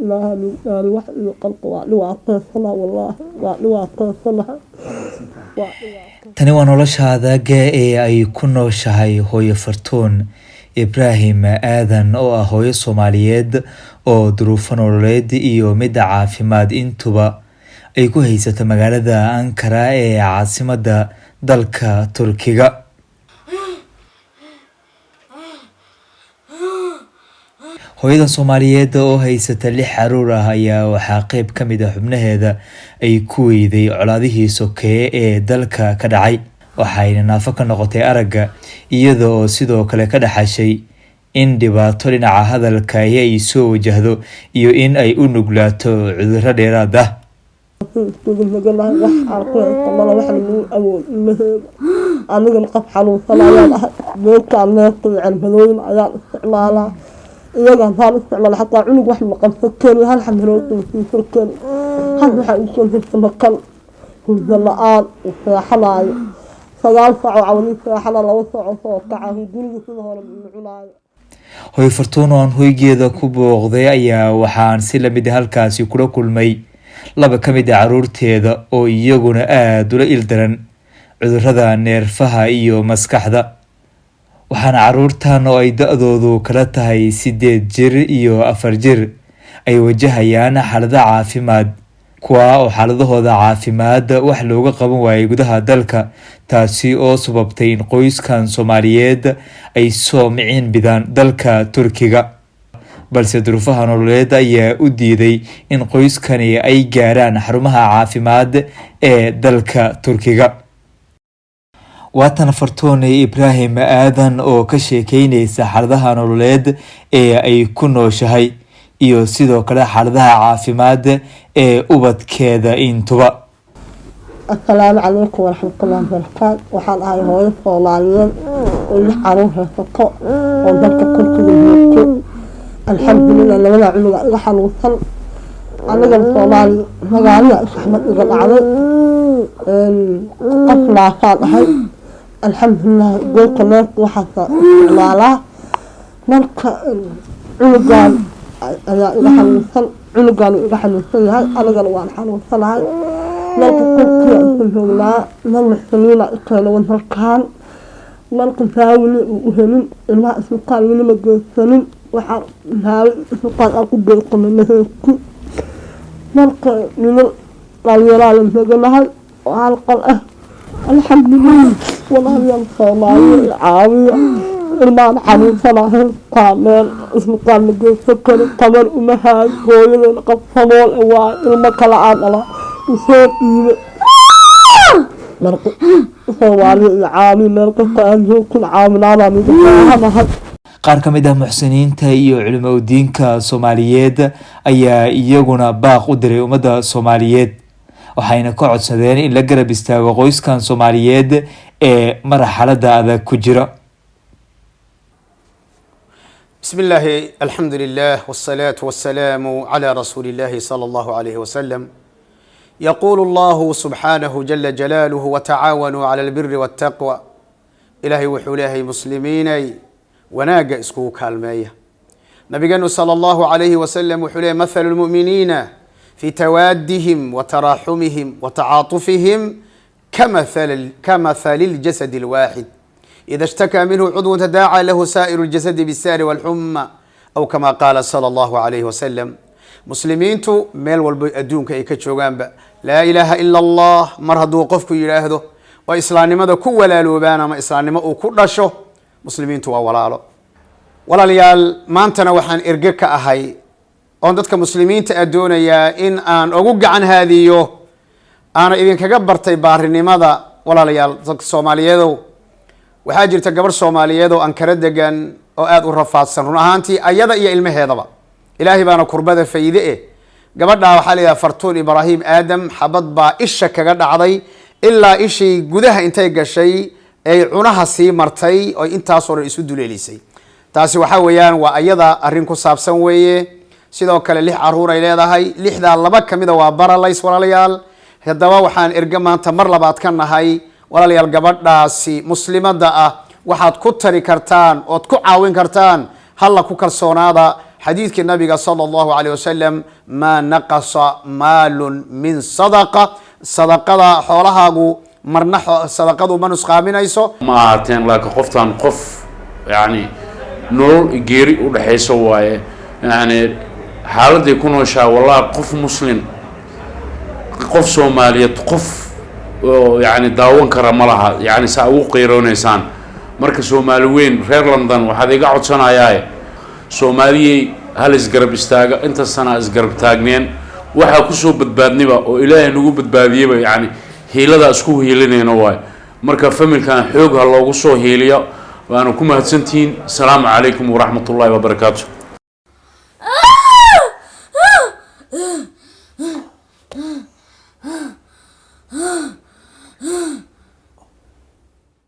إله إلا الوحي القلق وعلوة صلاة والله وعلوة صلاة. tani waa noloshaada ee ay ku nooshahay hooyo Fartuun Ibraahim Aadan oo ah hooyo Soomaaliyeed oo duruufo nololeed iyo mid caafimaad intuba ay ku haysato magaalada Ankara ee caasimadda dalka Turkiga. hooyadan Soomaaliyeed oo haysata 6 caruur ah ayaa waxaa qayb ka mid ah xubnaheeda ay ku weyday colaadihii sokeeye ee dalka ka dhacay, waxayna naafo ka noqotay aragga iyada oo sidoo kale ka dhaxashay in dhibaato dhinaca hadalka ay soo wajahdo iyo in ay u nuglaato cudurro dheeraad ah. iyaga hal isticmaal xataa cunug wax ma qabsan kari hal xamrood oo firkan had waxa uu soo hirtay kan hurdala'aan waxaalaay sagaal saac oo cawli waxaala laba saac oo kaca guriga sida hore cunaayo. hooyo Fartuun oo hoygeeda ku booqday ayaa waxaan si la mid halkaasi kula kulmay laba ka mid ah caruurteeda oo iyaguna aad ula ildaran cudurrada neerfaha iyo maskaxda. waxaana caruurtan oo ay da'doodu kala tahay 8 jir iyo 4 jir ay wajahayaan xaalado caafimaad kuwa oo xaaladahooda caafimaad wax looga qaban waayay gudaha dalka, taasi oo sababtay in qoyskan Soomaaliyeed ay soo micin bidaan dalka Turkiga, balse duruufaha nololeed ayaa u diiday in qoyskani ay gaaraan xarumaha caafimaad ee dalka Turkiga. waatan Fartuun Ibraahim Aadan oo ka sheekeynaysa xaaladaha nololeed ee ay ku nooshahay iyo sidoo kale xaaladaha caafimaad ee ubadkeeda intuba. Assalaamu calaykum waraxmatullaahi wabarakaatu. waxaan ahay hooyo Soomaaliyeed oo 6 caruur haysato oo dalka Turkiga joogto. alxamdulillaah labada cunug iga xanuunsan aniga Soomaali magaalada Axmed iga dhacday qaflaasaan ahay. alxamdulillaah goolka meesha waxaa isticmaalaa marka cunugan ayaa iga xanuunsan iga xanuunsan yahay anigana waan xanuunsanahay marka qofkiia isu joognaa marna saliina ikeena halkaan marka saawili u helin ilmaha isbitaal weli ma geysanin waxaa naawi isbitaal aan ku geysana maheeski marka niman dhalinyaraa la teganahay oo halqal ah. alxamdulillaah walaalyaal Soomaaliya caawiya ilmahan xanuunsanahay kaameel isbitaal ma geysan karo tabar uma hayo hooyadeena qof sabool waa ilmo kala aan dhala usoo dhiibe marka Soomaaliya caawiya meel kasta aan joogin caawinaadaan iga baahanahay. qaar ka mid ah muxsiniinta iyo culimo diinka Soomaaliyeed ayaa iyaguna baaq u diray ummadda Soomaaliyeed, waxayna ka codsadeen in la garab istaago qoyskan Soomaaliyeed ee marxaladda adag ku jira. بسم الله الحمد لله والصلاة والسلام على رسول الله صلى الله عليه وسلم. يقول الله سبحانه جل جلاله وتعاونوا على البر والتقوى. إلهي وحوله مسلمين وناقة اسكو كالمية. نبينا صلى الله عليه وسلم وحوله مثل المؤمنين في توادهم وتراحمهم وتعاطفهم كمثل الجسد الواحد إذا اشتكى منه عضو تداعى له سائر الجسد بالسهر والحمى أو كما قال صلى الله عليه وسلم. مسلمين تو ميل والبي أدونك إيكتشوغان لا إله إلا الله مرهدو قفكو يلاهدو وإسلام ماذا كو ولا لوبانا ما إسلام ما أكرشو مسلمين تو ولا ليال ما أنتنا وحن إرقك أهي oon dadka muslimiinta adoonaya in aan ugu gacan haadiyo ana idin kaga bartay baarinimada. walaalayaal dadka Soomaaliyeed waxaa jirta gabar Soomaaliyeed oo Ankara degan oo aad u rafaadsan run ahaantii ayada iyo ilmaheedaba ilaahi baana kurbada fayde gabadha waxaa la yiraahdaa Fartuun Ibraahim Aadan xabad baa isha kaga dhacday ilaa ishii gudaha intay gashay ay cunaha sii martay oo intaas hore isu duleelisay. taasi waxa weeyaan waa ayada arrin ku saabsan weeye. sidoo kale 6 caruur ay leedahay 6daa 2 kamida waa baralays. walaalayaal haddaba waxaan erga maanta mar labaad ka nahay walaalayaal gabadhaasi muslimada ah waxaad ku tari kartaan ood ku caawin kartaan halla ku kalsoonaada حديث النبي صلى الله عليه وسلم ما نقص مال من صدقة صدقة حولها مرنا صدقة من نسخامين أيسو ما أعتين لك قفتان قف يعني نور جيري ولا حيسواي يعني حالة يكونوا شاء والله قف مسلم قف سومالية قف يعني داون كرم لها يعني سأوق قيرون إنسان مركز سومالوين غير لندن وهذا يقعد سنة جاي سومالي هل إسقرب استاجا أنت السنة إسقرب تاجنين وحا كسو بدبادني بقى وإلهي نقول بدبادية بقى يعني هيلا ده أسكو هيلين نواي مركز فمن كان حوق الله قصو هيليا وأنا كم هتسنتين السلام عليكم ورحمة الله وبركاته.